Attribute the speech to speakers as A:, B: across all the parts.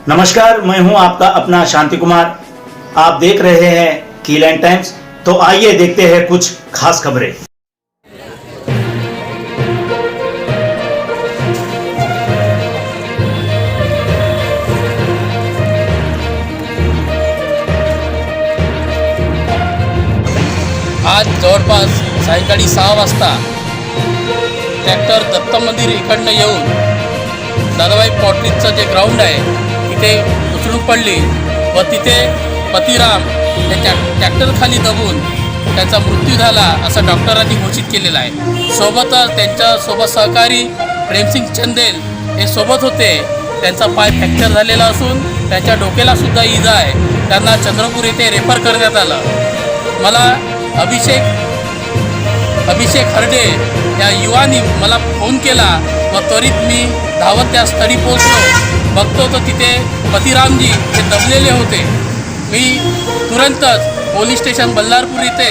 A: नमस्कार, मैं हूं आपका अपना शांति कुमार। आप देख रहे हैं कीलैंड टाइम्स। तो आइए देखते हैं कुछ खास खबरें।
B: आज जवळपास सायंकाळी 6 वाजता ट्रॅक्टर दत्त मंदिर इकडनं येऊन दादाबाई पॉटरीजचं जे ग्राउंड आहे तिथे उचलून पडली व तिथे पतिराम त्याच्या ट्रॅक्टरखाली दबून त्याचा मृत्यू झाला असं डॉक्टरांनी घोषित केलेलं आहे। सोबतच त्यांच्यासोबत सहकारी प्रेमसिंग चंदेल हे सोबत होते। त्यांचा पाय फ्रॅक्चर झालेला असून त्यांच्या डोक्यालासुद्धा इजा आहे। त्यांना चंद्रपूर येथे रेफर करण्यात आलं। मला अभिषेक हरडे या युवानी मला फोन केला व त्वरित मी धावत त्या स्थळी पोहोचलो। बघतो तर तिथे पतिरामजी हे दबलेले होते। मी तुरंतच पोलीस स्टेशन बल्लारपूर इथे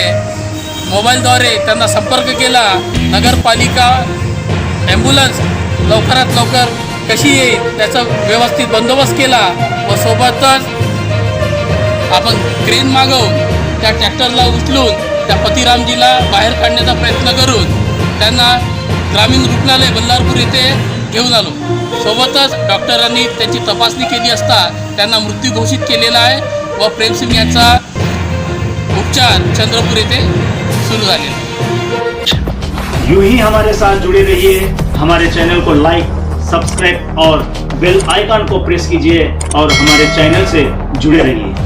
B: मोबाईलद्वारे त्यांना संपर्क केला। नगरपालिका ॲम्ब्युलन्स लवकरात लवकर कशी येईल त्याचा व्यवस्थित बंदोबस्त केला व सोबतच आपण क्रेन मागवून त्या ट्रॅक्टरला उचलून त्या पतिरामजीला बाहेर काढण्याचा प्रयत्न करून त्यांना ग्रामीण रुग्णालय बल्लारपूर येथे घेऊन आलो। सोबतच डॉक्टरांनी त्यांची तपासणी केली असता त्यांना मृत्यू घोषित केलेला आहे व प्रेमसिंग यांचा उपचार चंद्रपूर येथे सुरू झालेला।
A: यूं ही हमारे साथ जुड़े रहिए। हमारे चैनल को लाइक, सब्सक्राइब और बेल आइकन को प्रेस कीजिए और हमारे चैनल से जुड़े रहिए।